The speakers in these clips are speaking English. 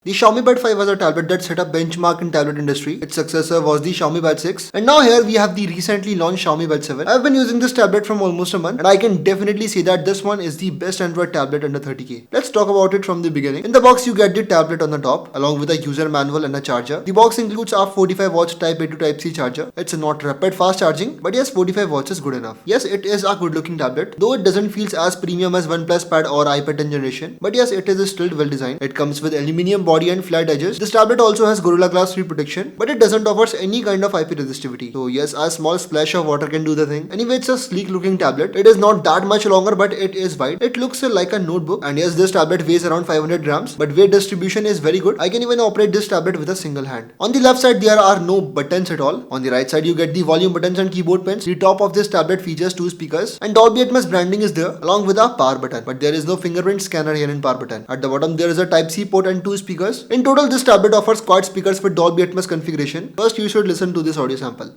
The Xiaomi Pad 5 was a tablet that set a benchmark in tablet industry. Its successor was the Xiaomi Pad 6. And now here we have the recently launched Xiaomi Pad 7. I've been using this tablet from almost a month and I can definitely say that this one is the best Android tablet under 30k. Let's talk about it from the beginning. In the box you get the tablet on the top along with a user manual and a charger. The box includes a 45 watts Type A to Type C charger. It's not rapid fast charging, but yes, 45 watts is good enough. Yes, it is a good looking tablet, though it doesn't feel as premium as OnePlus Pad or iPad 10 generation. But yes, it is still well designed. It comes with aluminium body and flat edges. This tablet also has Gorilla Glass 3 protection, but it doesn't offer any kind of IP resistivity. So yes, a small splash of water can do the thing. Anyway, it's a sleek looking tablet. It is not that much longer, but it is wide. It looks like a notebook. And yes, this tablet weighs around 500 grams, but weight distribution is very good. I can even operate this tablet with a single hand. On the left side, there are no buttons at all. On the right side, you get the volume buttons and keyboard pins. The top of this tablet features 2 speakers, and Dolby Atmos branding is there along with a power button. But there is no fingerprint scanner here in power button. At the bottom, there is a Type-C port and 2 speakers. In total, this tablet offers quad speakers with Dolby Atmos configuration. First, you should listen to this audio sample.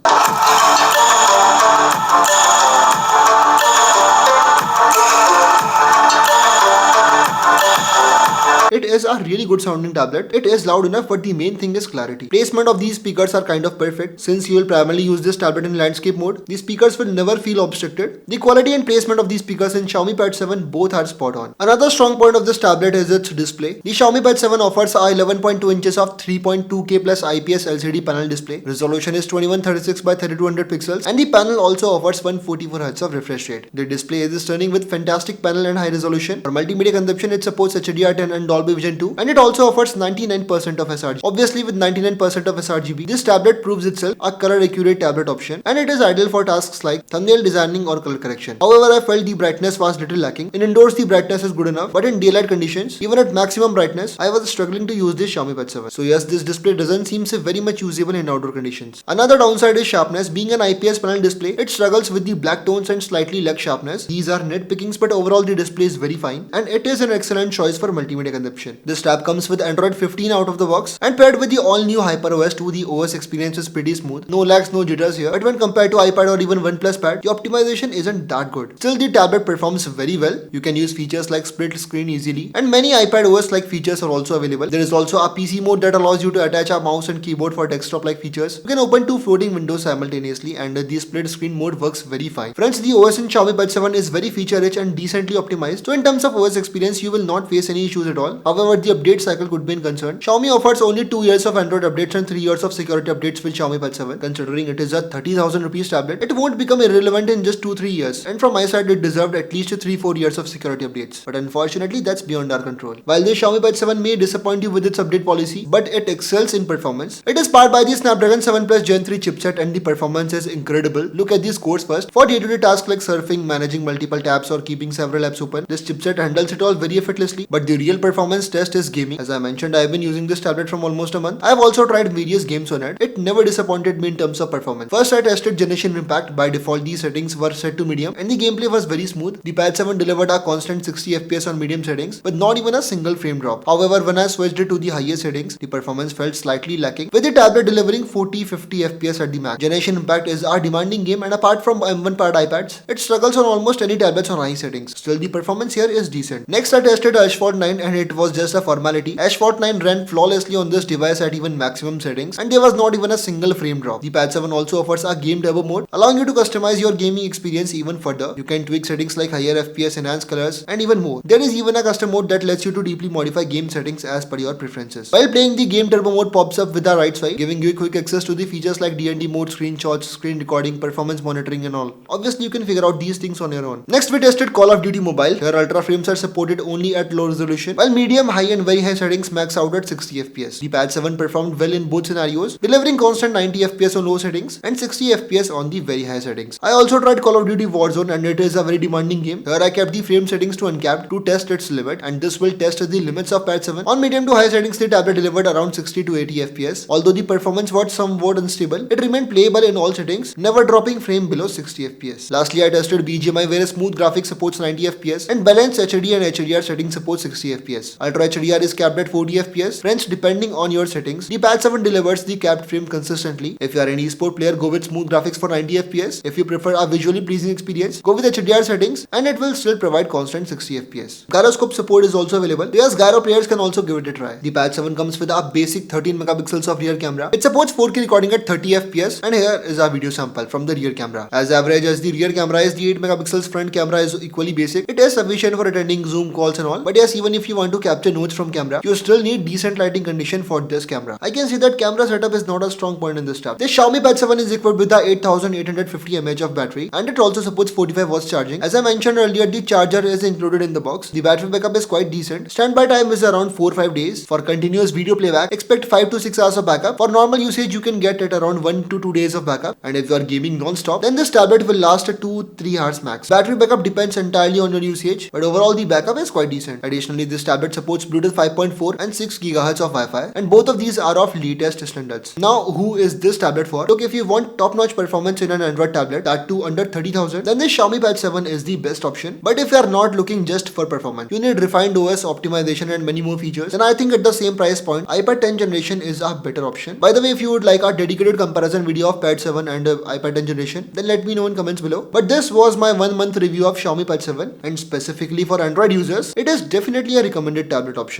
It is a really good sounding tablet. It is loud enough, but the main thing is clarity. Placement of these speakers are kind of perfect. Since you will primarily use this tablet in landscape mode, the speakers will never feel obstructed. The quality and placement of these speakers in Xiaomi Pad 7 both are spot on. Another strong point of this tablet is its display. The Xiaomi Pad 7 offers a 11.2 inches of 3.2K plus IPS LCD panel display. Resolution is 2136 by 3200 pixels, and the panel also offers 144 Hz of refresh rate. The display is stunning with fantastic panel and high resolution. For multimedia consumption, it supports HDR10 and Dolby Vision 2, and it also offers 99% of sRGB. Obviously, with 99% of sRGB, this tablet proves itself a color accurate tablet option, and it is ideal for tasks like thumbnail designing or color correction. However, I felt the brightness was little lacking. In indoors, the brightness is good enough, but in daylight conditions, even at maximum brightness, I was struggling to use this Xiaomi Pad 7. So yes, this display doesn't seem very much usable in outdoor conditions. Another downside is sharpness. Being an IPS panel display, it struggles with the black tones and slightly lack sharpness. These are nitpickings, but overall the display is very fine, and it is an excellent choice for multimedia consumption. This tab comes with Android 15 out of the box, and paired with the all-new HyperOS 2, the OS experience is pretty smooth. No lags, no jitters here, but when compared to iPad or even OnePlus Pad, the optimization isn't that good. Still, the tablet performs very well. You can use features like split screen easily, and many iPad OS like features are also available. There is also a PC mode that allows you to attach a mouse and keyboard for desktop like features. You can open 2 floating windows simultaneously, and the split screen mode works very fine. Friends, the OS in Xiaomi Pad 7 is very feature rich and decently optimized, so in terms of OS experience, you will not face any issues at all. However, the update cycle could be in concern. Xiaomi offers only 2 years of Android updates and 3 years of security updates with Xiaomi Pad 7. Considering it is a 30,000 rupees tablet, it won't become irrelevant in just 2-3 years. And from my side, it deserved at least 3-4 years of security updates. But unfortunately, that's beyond our control. While the Xiaomi Pad 7 may disappoint you with its update policy, but it excels in performance. It is powered by the Snapdragon 7 Plus Gen 3 chipset, and the performance is incredible. Look at these scores first. For day-to-day tasks like surfing, managing multiple tabs, or keeping several apps open, this chipset handles it all very effortlessly. But the real performance test is gaming. As I mentioned, I've been using this tablet from almost a month. I've also tried various games on it. It never disappointed me in terms of performance. First, I tested Generation Impact. By default, these settings were set to medium, and the gameplay was very smooth. The Pad 7 delivered a constant 60 FPS on medium settings, with not even a single frame drop. However, when I switched it to the highest settings, the performance felt slightly lacking, with the tablet delivering 40-50 FPS at the max. Generation Impact is a demanding game, and apart from M1 Pad iPads, it struggles on almost any tablets on high settings. Still, the performance here is decent. Next, I tested Asphalt 9, and it was just a formality. Asphalt 9 ran flawlessly on this device at even maximum settings, and there was not even a single frame drop. The Pad 7 also offers a game turbo mode, allowing you to customize your gaming experience even further. You can tweak settings like higher FPS, enhanced colors, and even more. There is even a custom mode that lets you to deeply modify game settings as per your preferences. While playing, the game turbo mode pops up with the right swipe, giving you quick access to the features like D&D mode, screenshots, screen recording, performance monitoring, and all. Obviously, you can figure out these things on your own. Next, we tested Call of Duty Mobile. Here, ultra frames are supported only at low resolution, while medium, high, and very high settings max out at 60 FPS. The Pad 7 performed well in both scenarios, delivering constant 90 FPS on low settings and 60 FPS on the very high settings. I also tried Call of Duty Warzone, and it is a very demanding game. Here I kept the frame settings to uncapped to test its limit, and this will test the limits of Pad 7. On medium to high settings, the tablet delivered around 60-80 FPS. Although the performance was somewhat unstable, it remained playable in all settings, never dropping frame below 60 FPS. Lastly, I tested BGMI, where smooth graphics supports 90 FPS and balanced HD and HDR settings support 60 FPS. Ultra HDR is capped at 40 FPS. Friends, depending on your settings, the Pad 7 delivers the capped frame consistently. If you are an esport player, go with smooth graphics for 90 FPS. If you prefer a visually pleasing experience, go with HDR settings and it will still provide constant 60 FPS. Gyroscope support is also available. Yes, gyro players can also give it a try. The Pad 7 comes with a basic 13 megapixels of rear camera. It supports 4K recording at 30 FPS, and here is a video sample from the rear camera. As average as the rear camera is, the 8 megapixels front camera is equally basic. It is sufficient for attending Zoom calls and all, but yes, even if you want to capture notes from camera, you still need decent lighting condition for this camera. I can see that camera setup is not a strong point in this tab. This Xiaomi Pad 7 is equipped with a 8850 mAh of battery, and it also supports 45 watts charging. As I mentioned earlier, the charger is included in the box. The battery backup is quite decent. Standby time is around 4-5 days. For continuous video playback, expect 5 to 6 hours of backup. For normal usage, you can get it around 1 to 2 days of backup. And if you are gaming non-stop, then this tablet will last 2-3 hours max. Battery backup depends entirely on your usage, but overall the backup is quite decent. Additionally, this tablet supports Bluetooth 5.4 and 6 GHz of Wi-Fi, and both of these are of latest standards. Now, who is this tablet for? Look, if you want top-notch performance in an Android tablet, that too under 30,000, then this Xiaomi Pad 7 is the best option. But if you are not looking just for performance, you need refined OS optimization and many more features, then I think at the same price point, iPad 10 generation is a better option. By the way, if you would like a dedicated comparison video of Pad 7 and iPad 10 generation, then let me know in comments below. But this was my 1 month review of Xiaomi Pad 7, and specifically for Android users, it is definitely a recommended tablet option.